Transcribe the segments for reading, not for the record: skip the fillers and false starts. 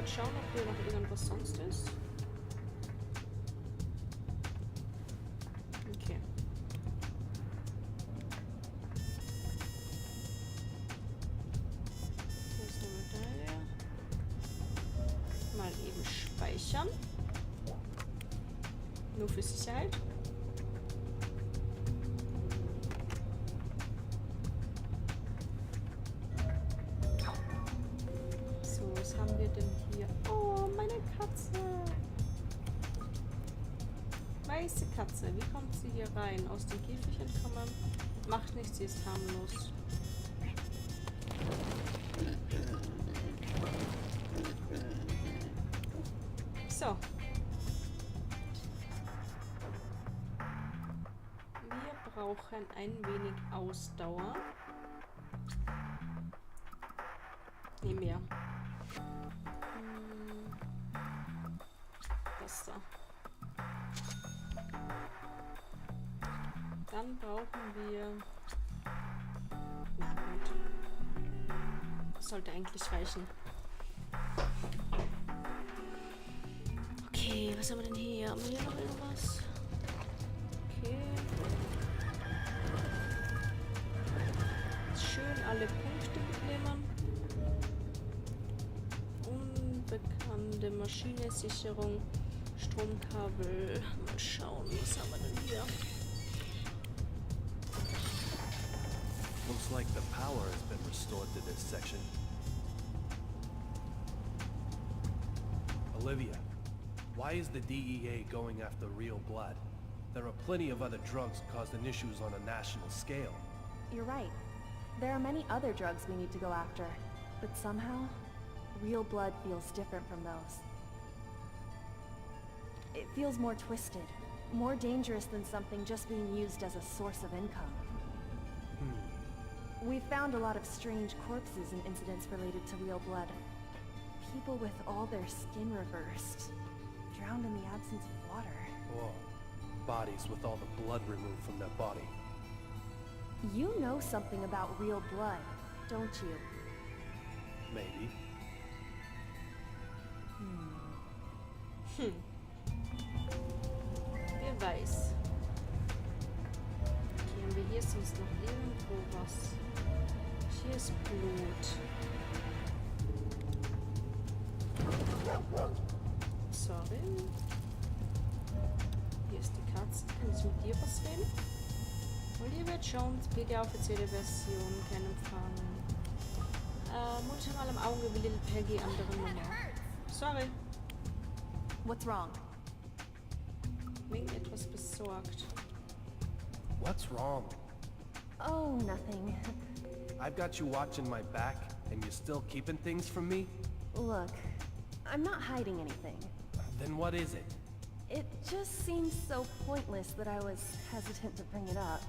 kurz schauen, ob hier noch irgendwas sonst ist. Okay. Hier ist eine Medaille. Mal eben speichern. Nur für Sicherheit. So, was haben wir denn hier? Oh, meine Katze. Weiße Katze. Wie kommt sie hier rein? Aus dem Käfig entkommen? Macht nichts, sie ist harmlos. So. Wir brauchen ein wenig Ausdauer. Nee, mehr. Das da. Dann brauchen wir... Na gut. Das sollte eigentlich reichen. Okay, was haben wir denn hier? Haben wir hier noch irgendwas? Okay. Schön alle Punkte mitnehmen. Unbekannte Maschine, Sicherung, Stromkabel. Mal schauen, was haben wir denn hier? Looks like the power has been restored to this section. Olivia, why is the DEA going after real blood? There are plenty of other drugs causing issues on a national scale. You're right. There are many other drugs we need to go after, but somehow, real blood feels different from those. It feels more twisted, more dangerous than something just being used as a source of income. We've found a lot of strange corpses and incidents related to real blood. People with all their skin reversed, drowned in the absence of water. Whoa. Bodies with all the blood removed from their body. You know something about real blood, don't you? Maybe. Wer weiß. Okay, haben wir hier sonst noch irgendwo was? Hier ist Blut. Sorry. Hier ist die Katze. Kann ich mit dir was reden? Oliver Jones, PD offizielle Version, kein Empfang. Multimal im Auge wie Little Peggy, andere Nummer. Sorry. What's wrong? Wegen etwas besorgt. What's wrong? Oh, nothing. I've got you watching my back, and you're still keeping things from me? Look, I'm not hiding anything. Then what is it? It just seems so pointless that I was hesitant to bring it up.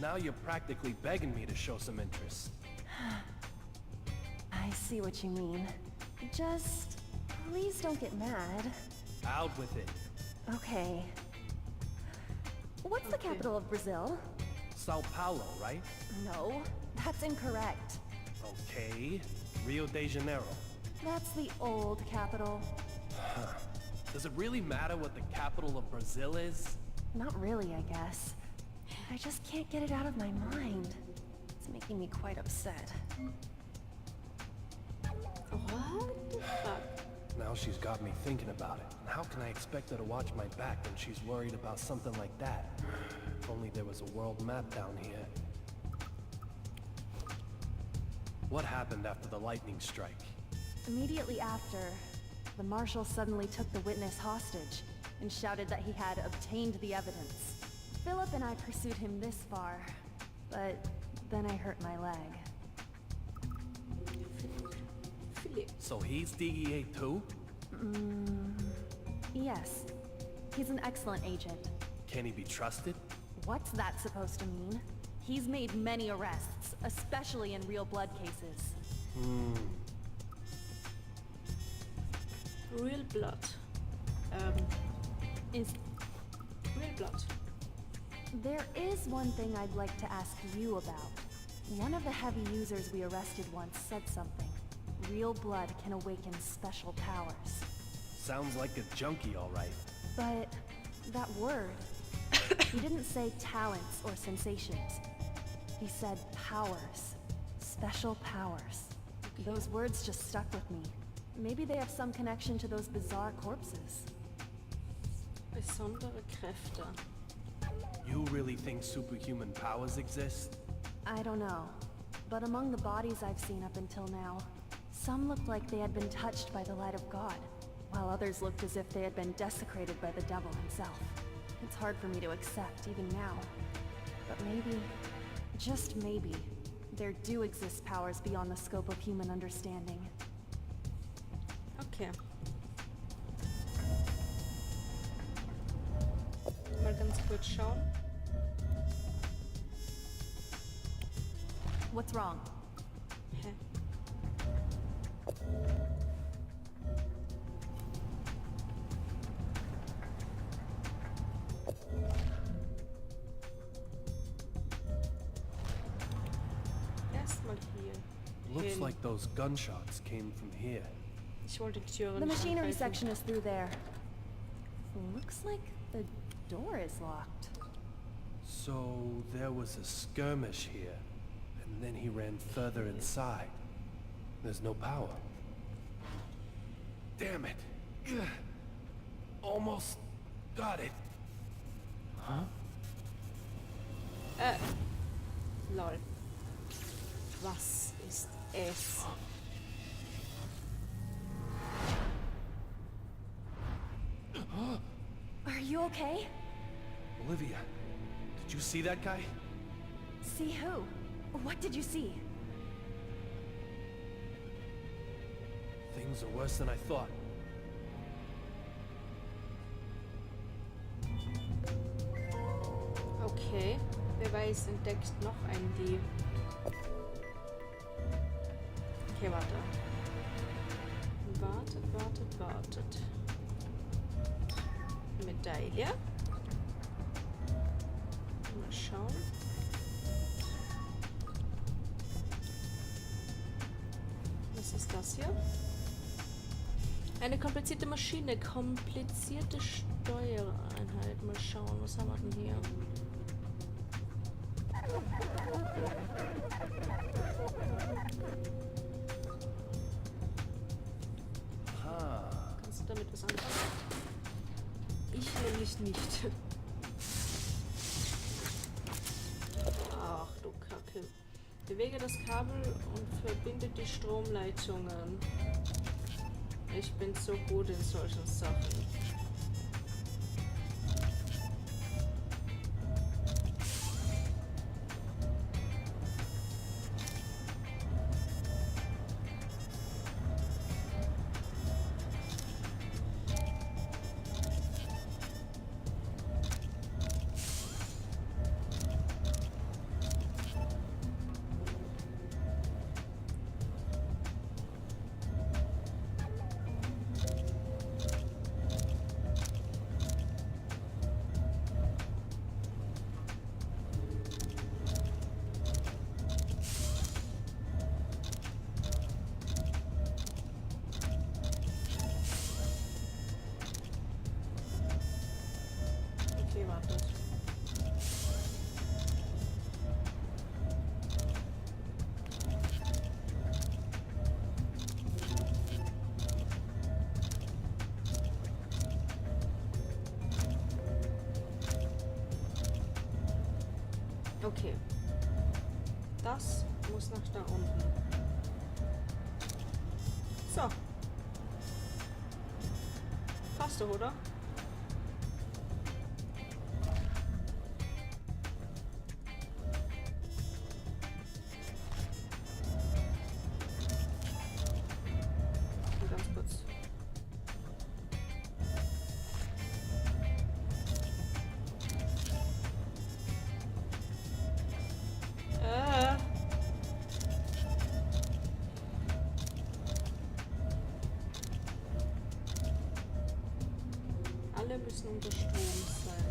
Now you're practically begging me to show some interest. I see what you mean. Just, please don't get mad. Out with it. Okay. What's the capital of Brazil? Sao Paulo, right? No, that's incorrect. Okay. Rio de Janeiro. That's the old capital. Does it really matter what the capital of Brazil is? Not really, I guess. I just can't get it out of my mind. It's making me quite upset. What the fuck? Now she's got me thinking about it. How can I expect her to watch my back when she's worried about something like that? If only there was a world map down here. What happened after the lightning strike? Immediately after, the marshal suddenly took the witness hostage and shouted that he had obtained the evidence. Philip and I pursued him this far, but then I hurt my leg. Philipp. So he's DEA too? Yes. He's an excellent agent. Can he be trusted? What's that supposed to mean? He's made many arrests, especially in real blood cases. Real blood. Is Real blood. There is one thing I'd like to ask you about. One of the heavy users we arrested once said something. real blood can awaken special powers. Sounds like a junkie, all right. But that word, he didn't say talents or sensations. He said powers. Special powers. Those words just stuck with me. Maybe they have some connection to those bizarre corpses. Besondere Kräfte. You really think superhuman powers exist? I don't know. But among the bodies I've seen up until now, some looked like they had been touched by the light of God, while others looked as if they had been desecrated by the devil himself. It's hard for me to accept even now. But maybe, just maybe, there do exist powers beyond the scope of human understanding. Okay. Mal ganz kurz schauen. What's wrong? Hä? Erstmal hier. Looks Hin. like those gunshots came from here. Ich wollte die Türen The nicht machinery angreifen. section is through there. Looks like the door is locked. So there was a skirmish here, and then he ran further inside. There's no power. Damn it! Ugh. Almost got it. Huh? Lol. Was ist es? Are you okay? Olivia, did you see that guy? See who? What did you see? Things are worse than I thought. Okay. Beweis entdeckt noch ein Dieb. Okay, warte. Wartet. Medaille. Mal schauen. Was ist das hier? Eine komplizierte Maschine, komplizierte Steuereinheit. Mal schauen, was haben wir denn hier? Kannst du damit was anfangen? Ich nämlich nicht. Ach du Kacke. Bewege das Kabel und verbinde die Stromleitungen. Ich bin so gut in solchen Sachen. Okay, wartet. Okay. Das muss nach da unten. So. Passt doch, oder? Ganz kurz. Alle müssen unter Strom sein.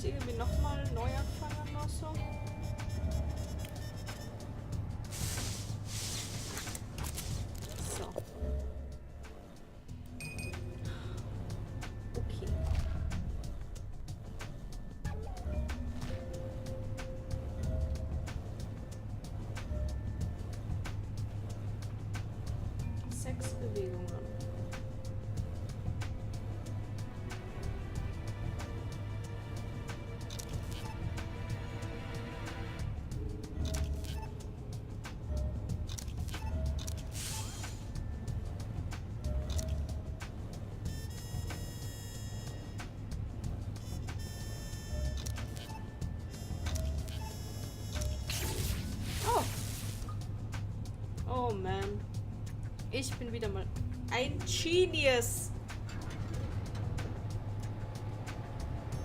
ich irgendwie nochmal neu anfangen oder so? So. Okay. Sechs Bewegungen. Oh man. Ich bin wieder mal ein Genius.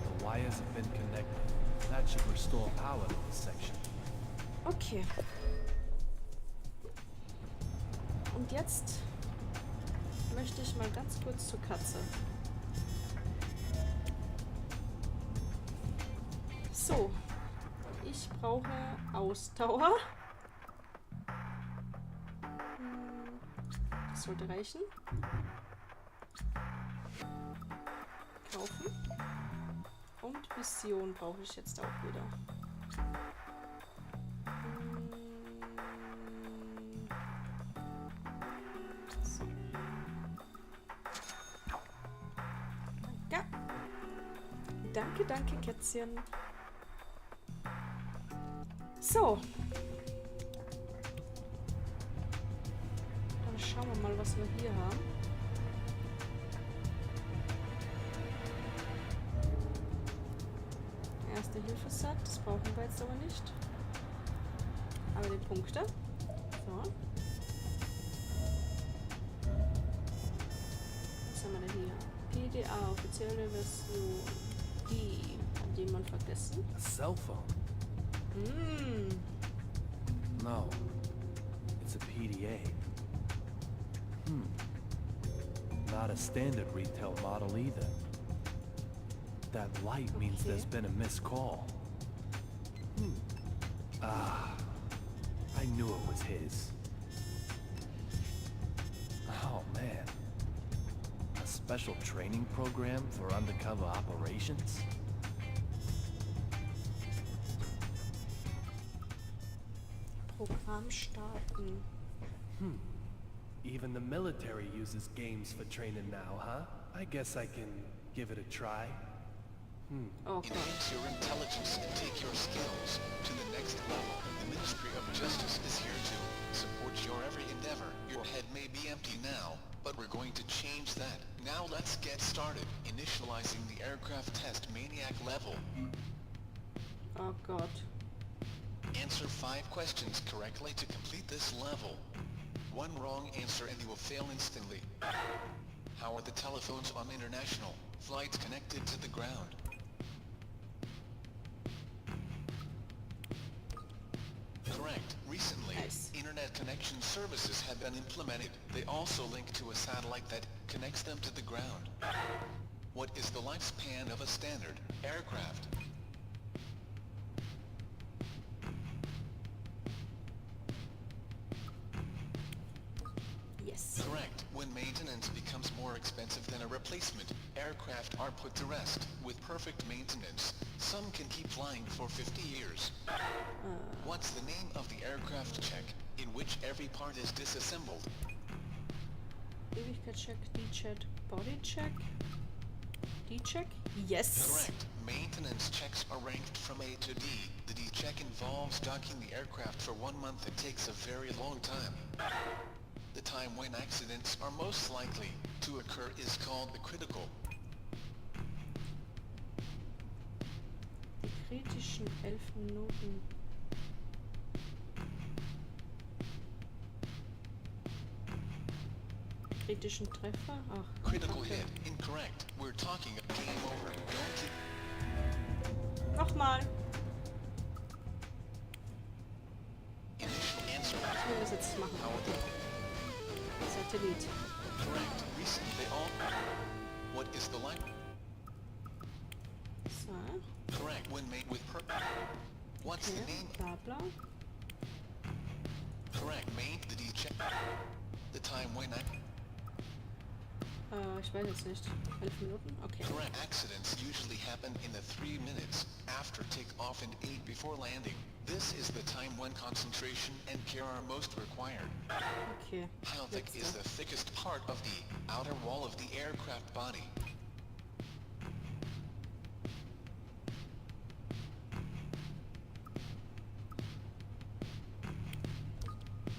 The wires have been connected. That should restore power to this section. Okay. Und jetzt möchte ich mal ganz kurz zur Katze. So. Ich brauche Ausdauer. Das sollte reichen. Kaufen. Und Vision brauche ich jetzt auch wieder. So. Ja. Danke, danke, Kätzchen. So. Dann schauen wir mal, was wir hier haben. Erste Hilfe-Set, das brauchen wir jetzt aber nicht. Aber die Punkte. So. Was haben wir denn hier? PDA, offizielle Version. Die hat jemand vergessen. A cell phone? No. It's a PDA. Not a standard retail model either. That light means there's been a missed call. Ah, I knew it was his. Oh man. A special training program for undercover operations? Programm starten. Even the military uses games for training now, huh? I guess I can give it a try. Okay. Enhance your intelligence and take your skills to the next level. The Ministry of Justice is here to support your every endeavor. Your head may be empty now, but we're going to change that. Now let's get started. Initializing the aircraft test maniac level. Oh God. Answer 5 questions correctly to complete this level. One wrong answer and you will fail instantly. How are the telephones on international flights connected to the ground? Correct. Recently, Nice. internet connection services have been implemented. They also link to a satellite that connects them to the ground. What is the lifespan of a standard aircraft? Yes. Correct. When maintenance becomes more expensive than a replacement, aircraft are put to rest. With perfect maintenance, some can keep flying for 50 years. What's the name of the aircraft check, in which every part is disassembled? Ewigkeitscheck, D-Check, Bodycheck. D-Check? Yes. Correct. Maintenance checks are ranked from A to D. The D check involves docking the aircraft for 1 month. It takes a very long time. The time when accidents are most likely to occur is called the critical. Die kritischen 11 Minuten. Kritischen Treffer? Ach. Critical okay. hit. Incorrect. We're talking a game over. Don't keep... Nochmal. Initial answer. Ich will das jetzt machen. How would the... Satellit. Correct. Recently all... What is the line? So. Correct. When made with What's the Okay, name? bla bla. Correct. Made the check. The time when Ich weiß jetzt nicht. 11 Minuten? Okay. correct. Accidents usually happen in the 3 minutes after takeoff and 8 before landing. This is the time when concentration and care are most required. Okay. How thick is Letzter. the thickest part of the outer wall of the aircraft body?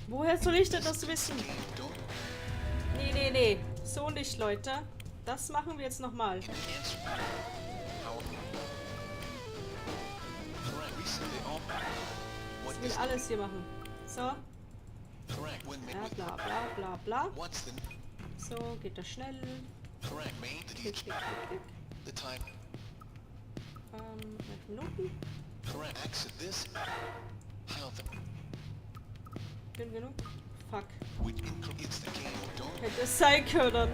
Woher soll ich denn das wissen? Don't Nee. So nicht, Leute. Das machen wir jetzt nochmal. answer. How? Correct. Recently all. What Ich will is alles hier machen. So. correct when made Ja, with bla bla bla bla. What's the So, geht das schnell. correct made the Klick, klick, klick. the time 11 Minuten. correct exit this how the Schön genug. Fuck. which it's the game don't Hätte es sein können.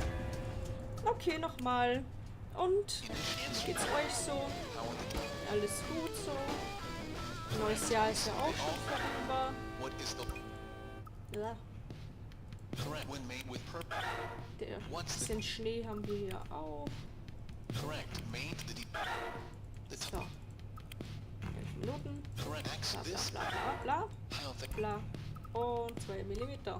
Okay, nochmal. Und wie answer geht's euch so? how the Alles gut so? Neues Jahr ist ja auch schon vorüber. what is the Ja, correct when made with der What's the bisschen Schnee haben wir hier auch. correct made the So. 11 Minuten. correct Bla exit bla this bla bla how the bla. Und 2 Millimeter.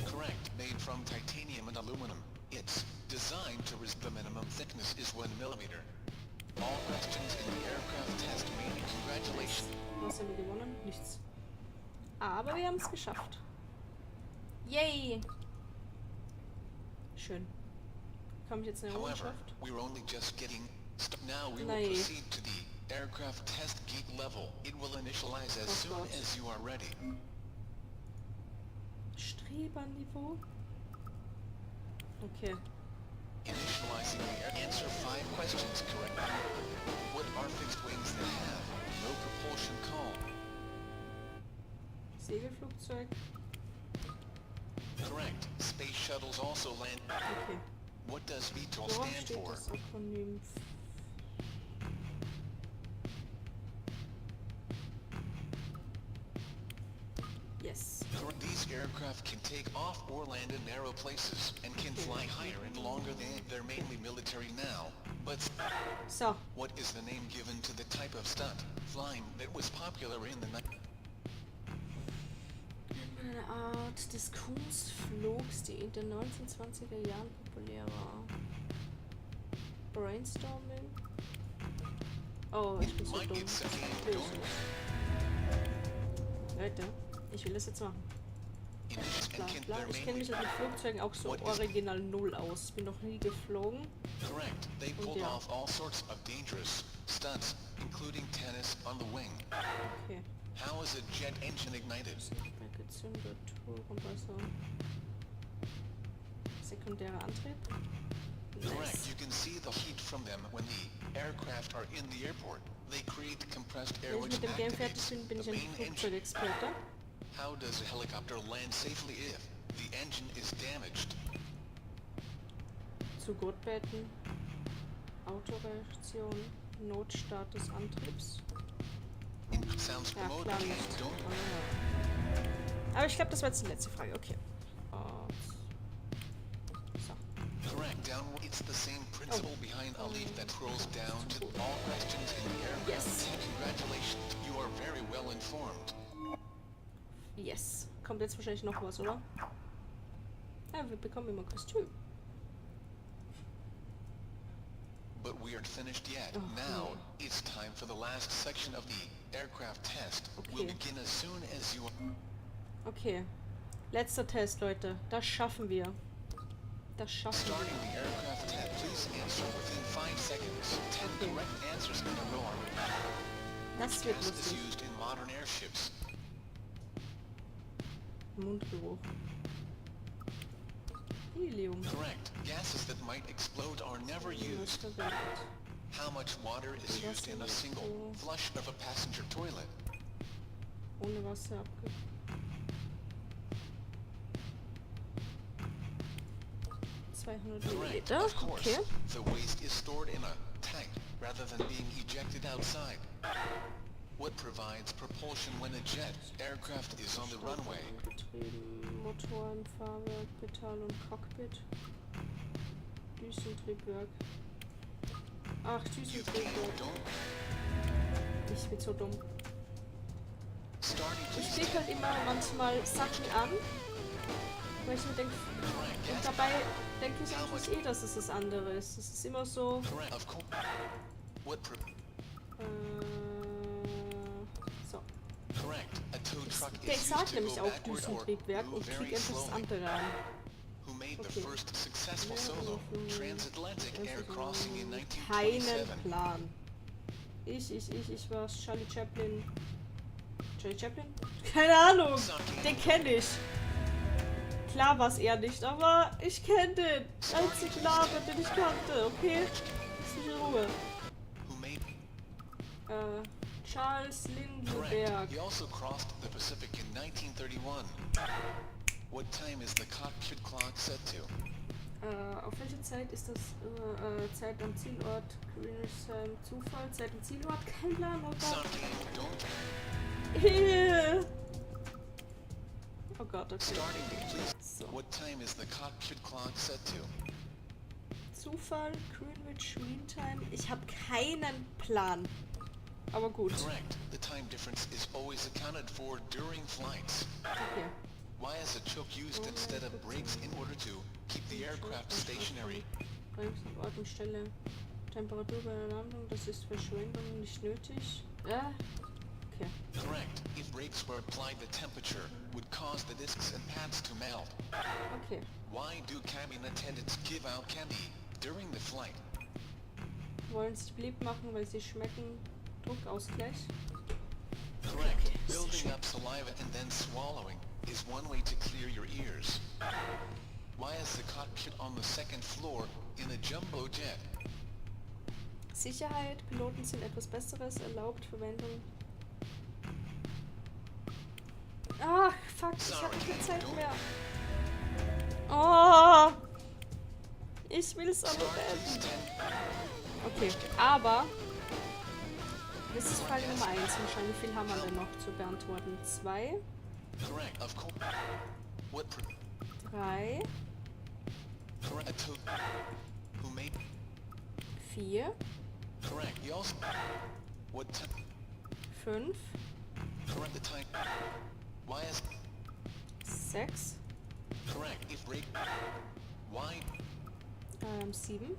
correct made from titanium and aluminum. It's designed to resist the minimum thickness is 1 millimeter. All questions in the aircraft test made congratulations. Was haben wir gewonnen? Nichts. Aber wir haben es geschafft. Yay! Schön. Komme ich jetzt in eine However, Errungenschaft? we're only just getting now we will Nein. proceed to the aircraft test gate level. It will initialize as Oh soon Gott. as you are ready. Streberniveau? Okay. Initializing the air. Answer 5 questions correctly. What are fixed wings that have no propulsion call? Segelflugzeug? Correct. Space shuttles also land. Okay. What does VTOL Worauf stand steht for? das Akronym? Yes. These aircraft can take off or land in narrow places and can fly higher and longer than they're mainly military now. But So. what is the name given to the type of stunt flying that was popular in the Eine Art des Kunstflugs, die in den 1920er Jahren populär war. Brainstorming? Oh, ich bin so Might dumm. get some Will ich nicht. Leute, ich will das jetzt machen. Bla and can bla. they're Ich kenne mich mainly jetzt mit Flugzeugen auch so What is- original null aus. Bin noch nie geflogen. correct. They Und pulled ja. off all sorts of dangerous stunts, including tennis on the wing. Okay. How is a jet engine ignited? Bei gezündet, Turmwasser. Sekundärer Antrieb. Correct. Nice. You can see the heat from them when the aircraft are in the airport. They create compressed air Wenn ich which mit dem Game fertig activates bin, bin ich the ein main engine. Flugzeugexperte. How does a helicopter land safely if the engine is damaged? Zu Gurtbetten. Autoreaktion. Notstart des Antriebs. Sounds Ja, commode. klar Okay, nicht. don't Aber ich glaube, das war jetzt die letzte Frage. Okay. So. correct. Downward. It's the same principle behind a leaf that scrolls down to all questions in the aircraft. Yes. Congratulations. You are very well informed. Yes. Kommt jetzt wahrscheinlich noch was, oder? Ja, wir bekommen immer Kostüm. But we aren't finished yet. Oh, Now, no. it's time for the last section of the aircraft test. We'll Okay. begin as soon as you Okay. Letzter Test, Leute. Das schaffen wir. Das schaffen starting wir. the aircraft test. Please answer within 5 seconds. 10 Okay. correct answers in a row are required. Das wird Gas is lustig. used in modern airships. Mundgeruch. Helium. Correct. Gases that might explode are never Was used. verwendet. How much water is used in a single flush of a passenger toilet? Ohne Wasser abge... 200 Correct. Milliliter. Of course. Okay. The waste is stored in a tank rather than being ejected outside? What provides propulsion when a jet aircraft is on the runway? Getrieben, Motoren, Fahrwerk, Pedal und Cockpit. Düsentriebwerk. Ach, Düsentriebwerk. Ich bin so dumm. Ich klicke halt immer manchmal Sachen an, weil ich mir denke, und dabei denke ich eigentlich eh, dass es das andere ist. Es ist immer so. So. Ich sag nämlich auch Düsentriebwerk und krieg einfach das andere an. Okay. Keinen Plan. Ich war Charlie Chaplin. Charlie Chaplin? Keine Ahnung. Den kenne ich. Klar war es eher nicht, aber ich kenne den. Einzigen Namen, den ich kannte. Okay? Lass mich in Ruhe. Charles Lindbergh. He also crossed the Pacific in 1931. What time is the cockpit clock set to? Auf welche Zeit ist das? Zeit am Zielort, Greenwich Zufall, Zeit am Zielort, kein Plan, oh Gott. Oh Gott, okay. So. What time is the cockpit clock set to? Zufall, Greenwich Mean Time, ich habe keinen Plan. Aber gut. Correct. The time difference is always accounted for during flights. Okay. Why is a choke used instead of brakes in order to keep the aircraft stationary? Bremsen, Ort und Stelle. Temperatur bei der Landung, das ist Verschwendung, nicht nötig. Okay. Correct. If brakes were applied, the temperature would cause the discs and pads to melt. Okay. Why do cabin attendants give out candy during the flight? Wollen sich beliebt machen, weil sie schmecken. Druckausgleich. Correct. Building up saliva and then swallowing is one way to clear your ears. Why is the cockpit on the second floor in a jumbo jet? Sicherheit, Piloten sind etwas Besseres, erlaubt Verwendung. Ach, fuck, ich hab keine Zeit mehr. Oh! Ich will es aber beenden. Okay, aber das ist Frage Nummer 1. Wahrscheinlich, wie viel haben wir denn noch zu beantworten? 2. 3. 4. 5. 6. 7.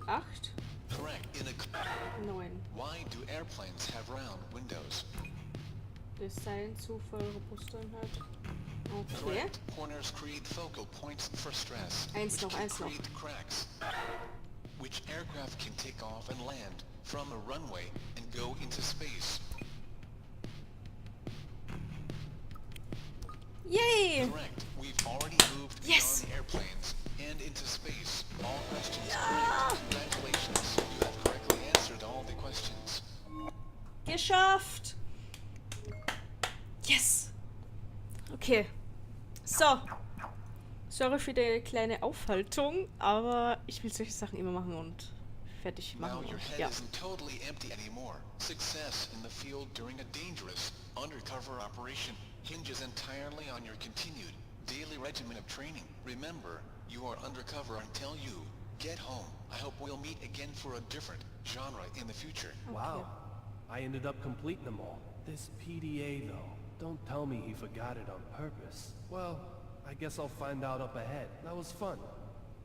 8. 9. Why do airplanes have round windows? Design, Zufall, Robustheit. Okay. Correct. Corners create focal points for stress. Eins noch. Create cracks. Which aircraft can take off and land from a runway and go into space? Yay! Correct. We've already moved Yes! beyond airplanes and into space. All questions correct. Congratulations. You have correctly answered all the questions. Geschafft! Yes! Okay. So. Sorry für die kleine Aufhaltung, aber ich will solche Sachen immer machen und fertig Now machen. your head Ja. isn't totally empty anymore. Success in the field during a dangerous undercover operation hinges entirely on your continued daily regimen of training. Remember, you are undercover until you get home. I hope we'll meet again for a different genre in the future. Wow. I ended up completing them all. This PDA though, don't tell me he forgot it on purpose. Well, I guess I'll find out up ahead. That was fun.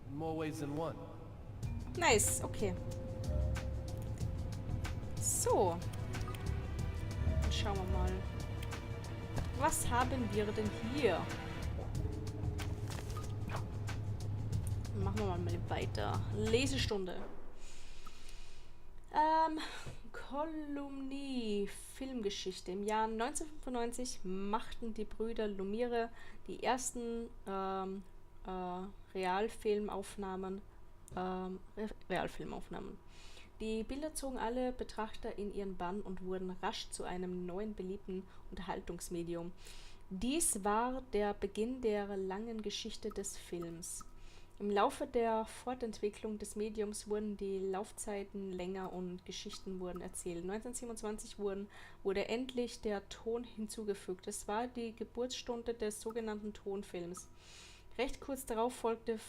In more ways than one. Nice, okay. So. Dann schauen wir mal. Was haben wir denn hier? Machen wir mal weiter. Lesestunde. Kolumnie, Filmgeschichte. Im Jahr 1995 machten die Brüder Lumiere die ersten Realfilmaufnahmen. Die Bilder zogen alle Betrachter in ihren Bann und wurden rasch zu einem neuen beliebten Unterhaltungsmedium. Dies war der Beginn der langen Geschichte des Films. Im Laufe der Fortentwicklung des Mediums wurden die Laufzeiten länger und Geschichten wurden erzählt. 1927 wurde endlich der Ton hinzugefügt. Es war die Geburtsstunde des sogenannten Tonfilms. Recht kurz darauf folgten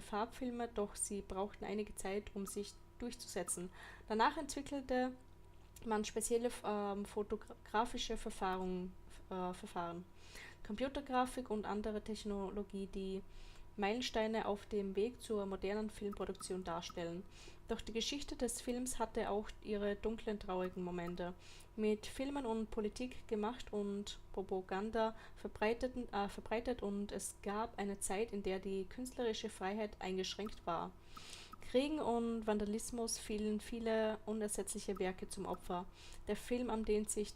Farbfilme, doch sie brauchten einige Zeit, um sich durchzusetzen. Danach entwickelte man spezielle fotografische Verfahren, Computergrafik und andere Technologie, die Meilensteine auf dem Weg zur modernen Filmproduktion darstellen. Doch die Geschichte des Films hatte auch ihre dunklen, traurigen Momente. Mit Filmen und Politik gemacht und Propaganda verbreitet und es gab eine Zeit, in der die künstlerische Freiheit eingeschränkt war. Kriegen und Vandalismus fielen viele unersetzliche Werke zum Opfer. Der Film an sich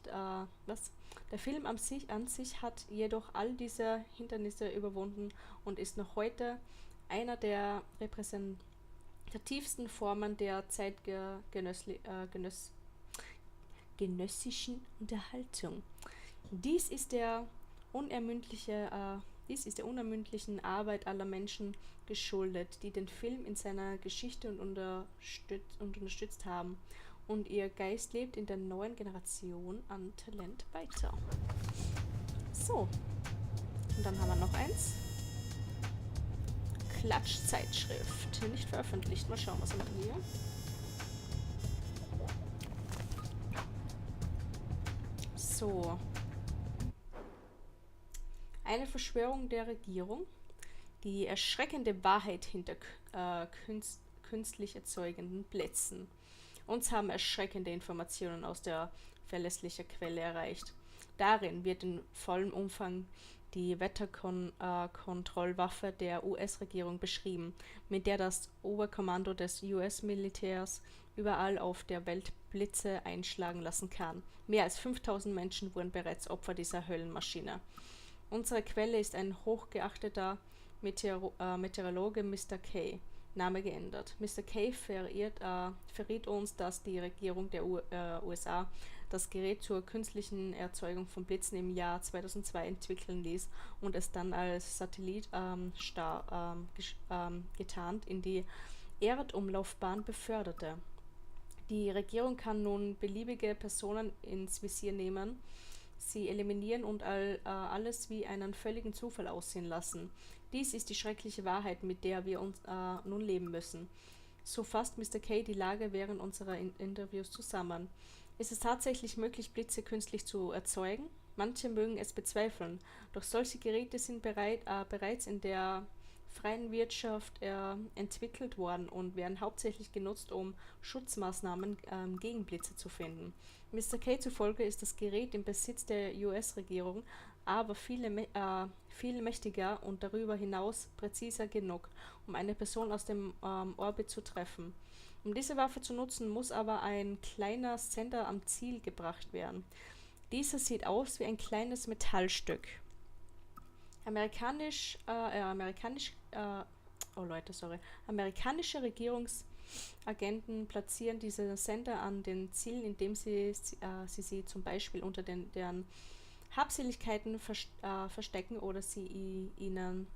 hat jedoch all diese Hindernisse überwunden und ist noch heute einer der repräsentativsten Formen der zeitgenössischen Unterhaltung. Dies ist der unermüdlichen Arbeit aller Menschen geschuldet, die den Film in seiner Geschichte unterstützt haben. Und ihr Geist lebt in der neuen Generation an Talent weiter. So. Und dann haben wir noch eins. Klatschzeitschrift. Nicht veröffentlicht. Mal schauen, was haben wir hier. So. Eine Verschwörung der Regierung. Die erschreckende Wahrheit hinter künstlich erzeugenden Blitzen. Uns haben erschreckende Informationen aus der verlässlichen Quelle erreicht. Darin wird in vollem Umfang die Wetterkontrollwaffe der US-Regierung beschrieben, mit der das Oberkommando des US-Militärs überall auf der Welt Blitze einschlagen lassen kann. Mehr als 5000 Menschen wurden bereits Opfer dieser Höllenmaschine. Unsere Quelle ist ein hochgeachteter Meteorologe Mr. K. Name geändert. Mr. K. verriet uns, dass die Regierung der USA das Gerät zur künstlichen Erzeugung von Blitzen im Jahr 2002 entwickeln ließ und es dann als Satellit getarnt in die Erdumlaufbahn beförderte. Die Regierung kann nun beliebige Personen ins Visier nehmen, sie eliminieren und alles wie einen völligen Zufall aussehen lassen. Dies ist die schreckliche Wahrheit, mit der wir uns nun leben müssen. So fasst Mr. K. die Lage während unserer Interviews zusammen. Ist es tatsächlich möglich, Blitze künstlich zu erzeugen? Manche mögen es bezweifeln, doch solche Geräte sind bereits in der freien Wirtschaft entwickelt worden und werden hauptsächlich genutzt, um Schutzmaßnahmen gegen Blitze zu finden. Mr. K. zufolge ist das Gerät im Besitz der US-Regierung, aber viel mächtiger und darüber hinaus präziser genug, um eine Person aus dem Orbit zu treffen. Um diese Waffe zu nutzen, muss aber ein kleiner Sender am Ziel gebracht werden. Dieser sieht aus wie ein kleines Metallstück. Amerikanische Amerikanische Regierungsagenten platzieren diese Sender an den Zielen, indem sie zum Beispiel unter deren Habseligkeiten verstecken oder sie ihnen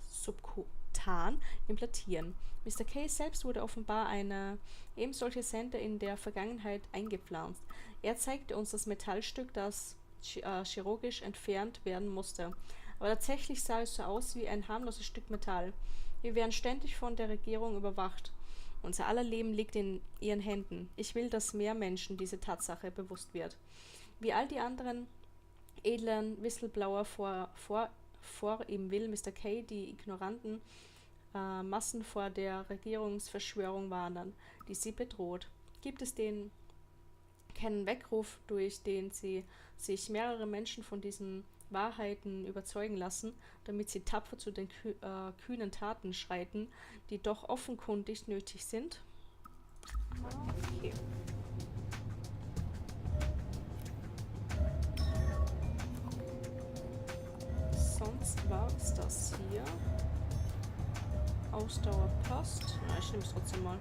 subkutan implantieren. Mr. K. selbst wurde offenbar eine ebensolche Sender in der Vergangenheit eingepflanzt. Er zeigte uns das Metallstück, das chirurgisch entfernt werden musste. Aber tatsächlich sah es so aus wie ein harmloses Stück Metall. Wir werden ständig von der Regierung überwacht. Unser aller Leben liegt in ihren Händen. Ich will, dass mehr Menschen diese Tatsache bewusst wird. Wie all die anderen edlen Whistleblower vor ihm will Mr. K. die ignoranten Massen vor der Regierungsverschwörung warnen, die sie bedroht. Gibt es keinen Weckruf, durch den sich mehrere Menschen von diesen Wahrheiten überzeugen lassen, damit sie tapfer zu den kühnen Taten schreiten, die doch offenkundig nötig sind? Okay. Sonst war es das hier. Ausdauer passt. Na, ich nehme es trotzdem mal.